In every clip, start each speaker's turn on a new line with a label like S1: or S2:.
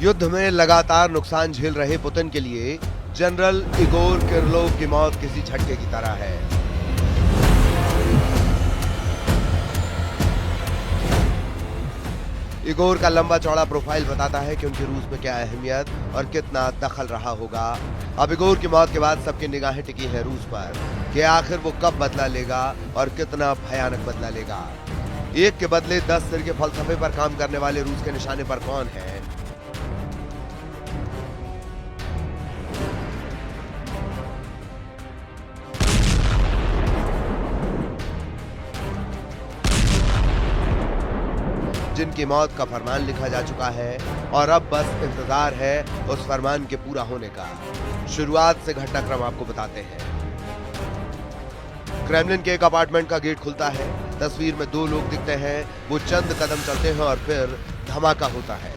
S1: युद्ध में लगातार नुकसान झेल रहे पुतिन के लिए जनरल इगोर किरलोव की मौत किसी झटके की तरह है। इगोर का लंबा चौड़ा प्रोफाइल बताता है कि उनकी रूस में क्या अहमियत और कितना दखल रहा होगा। अब इगोर की मौत के बाद सबकी निगाहें टिकी है रूस पर कि आखिर वो कब बदला लेगा और कितना भयानक बदला लेगा। एक के बदले 10 सिर के फलसफे पर काम करने वाले रूस के निशाने पर कौन है? जिनकी मौत का फरमान लिखा जा चुका है और अब बस इंतजार है उस फरमान के पूरा होने का। शुरुआत से घटनाक्रम आपको बताते हैं। क्रेमलिन के एक अपार्टमेंट का गेट खुलता है। तस्वीर में 2 लोग दिखते हैं। वो चंद कदम चलते हैं और फिर धमाका होता है।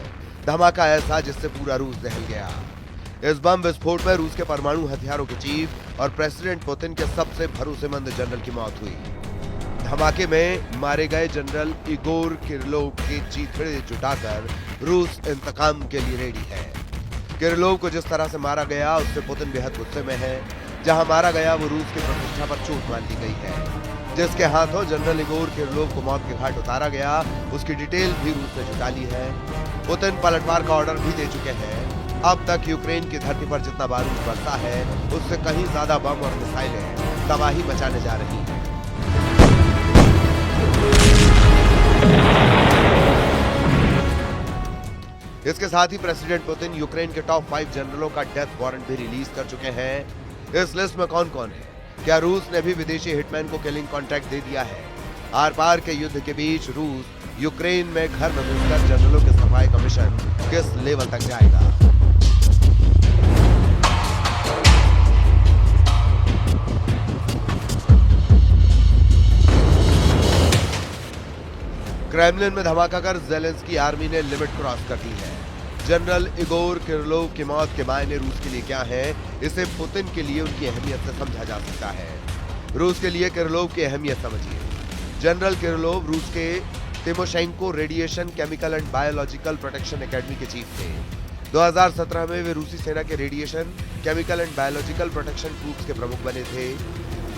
S1: धमाका ऐसा जिससे पूरा रूस दहल गया। इस बम विस्फोट में रूस के परमाणु हथियारों के चीफ और प्रेसिडेंट पुतिन के सबसे भरोसेमंद जनरल की मौत हुई। धमाके में मारे गए जनरल इगोर किरलोव के चीथड़े जुटाकर रूस इंतकाम के लिए रेडी है। किरलोव को जिस तरह से मारा गया उससे पुतिन बेहद गुस्से में है। जहां मारा गया वो रूस की प्रतिष्ठा पर चोट मान ली गई है। जिसके हाथों जनरल इगोर किरलोव को मौत के घाट उतारा गया उसकी डिटेल भी रूस ने जुटा ली है। पुतिन पलटवार का ऑर्डर भी दे चुके हैं। अब तक यूक्रेन की धरती पर जितना बारूद बरसा है उससे कहीं ज्यादा बम और मिसाइलें तबाही मचाने जा रही हैं। इसके साथ ही प्रेसिडेंट पुतिन यूक्रेन के टॉप 5 जनरलों का डेथ वारंट भी रिलीज कर चुके हैं। इस लिस्ट में कौन कौन है? क्या रूस ने भी विदेशी हिटमैन को किलिंग कॉन्ट्रैक्ट दे दिया है? आर पार के युद्ध के बीच रूस यूक्रेन में घर में घुसकर जनरलों के सफाई का मिशन किस लेवल तक जाएगा? क्रेमलिन में धमाका कर ज़ेलेंस्की आर्मी ने लिमिट क्रॉस कर दी है। जनरल इगोर किरलोव की मौत के मायने रूस के लिए क्या है, इसे पुतिन के लिए उनकी अहमियत से समझा जा सकता है। रूस के लिए किरलोव की अहमियत समझिए। जनरल किरलोव रूस के Tymoshenko radiation chemical and biological protection academy के चीफ थे। 2017 में वे रूसी सेना के radiation chemical and biological protection troops के प्रमुख बने थे।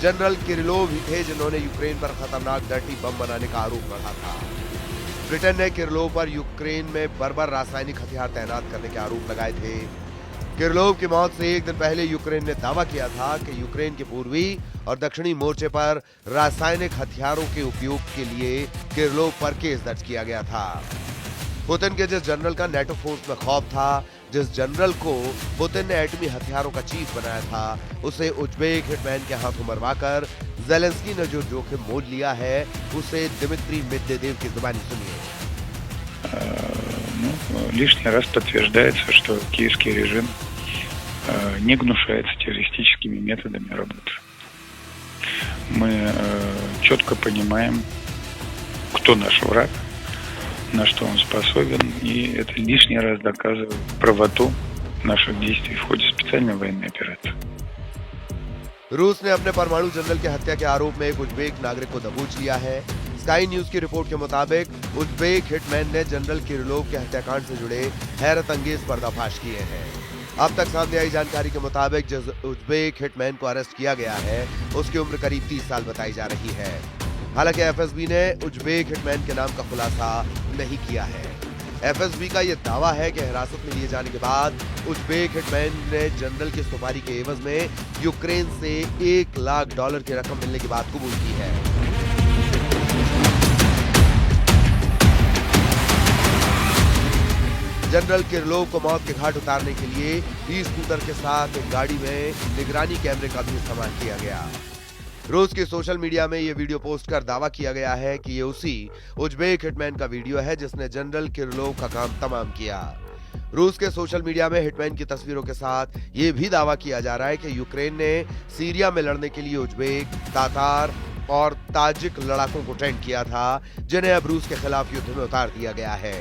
S1: जनरल किरलोव ही थे जिन्होंने यूक्रेन पर खतरनाक डर्टी बम बनाने का आरोप लगा था। ब्रिटेन ने किरलोव पर यूक्रेन में बर्बर रासायनिक हथियार तैनात करने के आरोप लगाए थे। किरलोव की मौत से एक दिन पहले यूक्रेन ने दावा किया था कि यूक्रेन के पूर्वी और दक्षिणी मोर्चे पर रासायनिक हथियारों के उपयोग के लिए किरलोव पर केस दर्ज किया गया था। पुतिन के जिस जनरल का नेटो फोर्स में खौफ था, जिस जनरल को पुतिन ने एटमी हथियारों का चीफ बनाया था, उसे उज्बेक हिटमैन के हाथों मरवाकर ज़ेलेंस्की ने जो जोखिम मोल लिया है उसे दिमित्री मेदवेदेव की जुबानी सुनिए।
S2: Лишний раз подтверждается, что киевский режим не гнушается террористическими методами работы. Мы четко понимаем, кто наш враг, на что он способен, и это лишний раз доказывает правоту наших действий в ходе специальной военной операции.
S1: रूस ने अपने परमाणु जनरल की हत्या के आरोप में एक उज्बेक नागरिक को दबोच लिया है। स्काई न्यूज की रिपोर्ट के मुताबिक उज्बेक हिटमैन ने जनरल किरलोव के हत्याकांड से जुड़े हैरत अंगेज पर्दाफाश किए हैं। अब तक सामने आई जानकारी के मुताबिक जिस उज्बेक हिटमैन को अरेस्ट किया गया है उसकी उम्र करीब 30 साल बताई जा रही है। हालांकि एफएसबी ने उज्बेक हिटमैन के नाम का खुलासा नहीं किया है। एफएसबी का यह दावा है कि हिरासत में लिए जाने के बाद उज्बेक हिटमैन ने जनरल की सुपारी के एवज में यूक्रेन से $1 लाख की रकम मिलने की बात कबूल की है। जनरल किरलोव को मौत के घाट उतारने के लिए ई-स्कूटर के साथ एक गाड़ी में निगरानी कैमरे का भी इस्तेमाल किया गया। रूस के सोशल मीडिया में यह वीडियो पोस्ट कर दावा किया गया है कि ये उसी उज्बेक हिटमैन का वीडियो है जिसने जनरल किरलोव का काम तमाम किया। रूस के सोशल मीडिया में हिटमैन की तस्वीरों के साथ ये भी दावा किया जा रहा है कि यूक्रेन ने सीरिया में लड़ने के लिए उज्बेक, तातार और ताजिक लड़ाकों को ट्रेन किया था, जिन्हें अब रूस के खिलाफ युद्ध में उतार दिया गया है।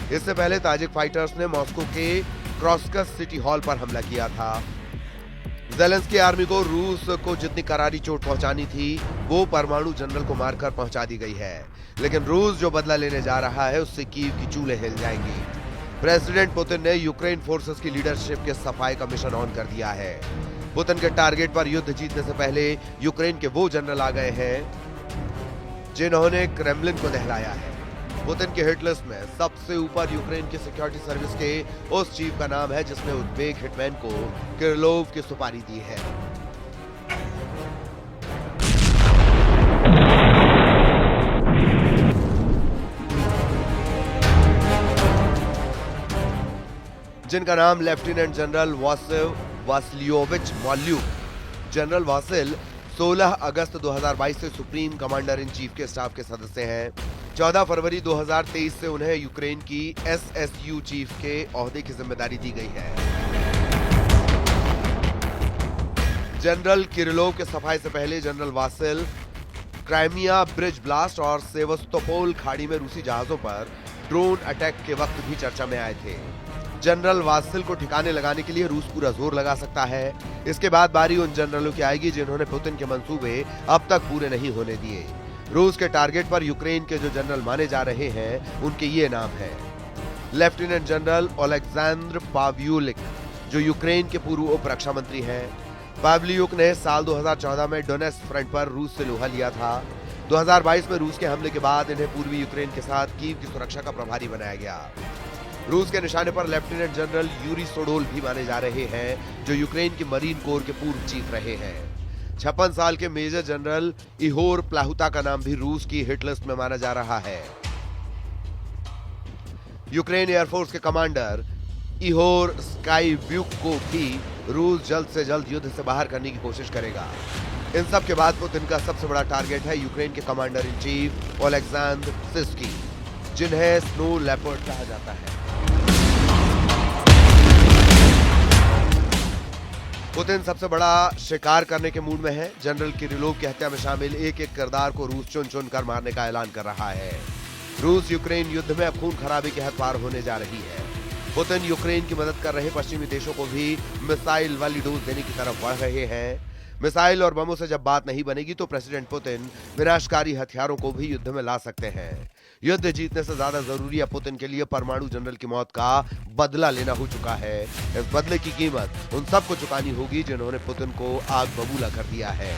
S1: इससे पहले ताजिक फाइटर्स ने मॉस्को के क्रॉस्कस सिटी हॉल पर हमला किया था। ज़ेलेंस्की आर्मी को रूस को जितनी करारी चोट पहुंचानी थी वो परमाणु जनरल को मारकर पहुंचा दी गई है, लेकिन रूस जो बदला लेने जा रहा है उससे कीव की चूल्हे हिल जाएंगी। प्रेसिडेंट पुतिन ने यूक्रेन फोर्सेस की लीडरशिप के सफाई का मिशन ऑन कर दिया है। पुतिन के टारगेट पर युद्ध जीतने से पहले यूक्रेन के वो जनरल आ गए हैं जिन्होंने क्रेमलिन को दहलाया है। पुतिन के हिट लिस्ट में सबसे ऊपर यूक्रेन की सिक्योरिटी सर्विस के उस चीफ का नाम है जिसने उज़्बेक हिटमैन को किरलोव की सुपारी दी है। जिनका नाम lieutenant general Vasyl Vasylyovych Malyuk. General Vasyl 16 अगस्त 2022 से सुप्रीम कमांडर इन चीफ के स्टाफ के सदस्य हैं। 14 फरवरी 2023 से उन्हें यूक्रेन की SSU चीफ के ओहदे की जिम्मेदारी दी गई है। जनरल किरिलोव के सफाई से पहले general Vasil Crimea bridge blast और सेवस्तोपोल खाड़ी में रूसी जहाजों पर ड्रोन अटैक के वक्त भी चर्चा में आए थे। जनरल वासिल को ठिकाने लगाने के लिए रूस पूरा जोर लगा सकता है। इसके बाद बारी उन जनरलों की आएगी जिन्होंने पुतिन के मंसूबे अब तक पूरे नहीं होने दिए। रूस के टारगेट पर यूक्रेन के जो जनरल माने जा रहे हैं उनके ये नाम हैं। लेफ्टिनेंट जनरल ओलेक्जेंद्र पाव्यूलिक, जो यूक्रेन के पूर्व उप रक्षा मंत्री हैं। पाव्लियुक ने साल 2014 में डोनेट्स्क फ्रंट पर रूस से लोहा लिया था। 2022 में रूस के हमले के बाद इन्हें पूर्वी यूक्रेन के साथ कीव की सुरक्षा का प्रभारी बनाया गया। रूस के निशाने पर लेफ्टिनेंट जनरल यूरी सोडोल भी माने जा रहे हैं, जो यूक्रेन की मरीन कोर के पूर्व चीफ रहे हैं। 56 साल के मेजर जनरल इहोर प्लाहुता का नाम भी रूस की हिट लिस्ट में माना जा रहा है। यूक्रेन एयरफोर्स के कमांडर इहोर स्काईव्यूक को भी रूस जल्द से जल्द युद्ध से बाहर करने की कोशिश करेगा। इन सब के बाद पुतिन का सबसे बड़ा टारगेट है यूक्रेन के कमांडर इन चीफ ओलेक्जेंद्र सिर्स्की, जिन्हें स्नो लेपर्ड कहा जाता है। पुतिन सबसे बड़ा शिकार करने के मूड में है। जनरल किरिलोव की हत्या में शामिल एक एक किरदार को रूस चुन चुन कर मारने का ऐलान कर रहा है। रूस यूक्रेन युद्ध में अब खून खराबे की हद पार होने जा रही है। पुतिन यूक्रेन की मदद कर रहे पश्चिमी देशों को भी मिसाइल वाली डोज देने की तरफ बढ़ रहे हैं। मिसाइल और बमों से जब बात नहीं बनेगी तो प्रेसिडेंट पुतिन विनाशकारी हथियारों को भी युद्ध में ला सकते हैं। युद्ध जीतने से ज्यादा जरूरी है पुतिन के लिए परमाणु जनरल की मौत का बदला लेना हो चुका है। इस बदले की कीमत उन सबको चुकानी होगी जिन्होंने पुतिन को आग बबूला कर दिया है।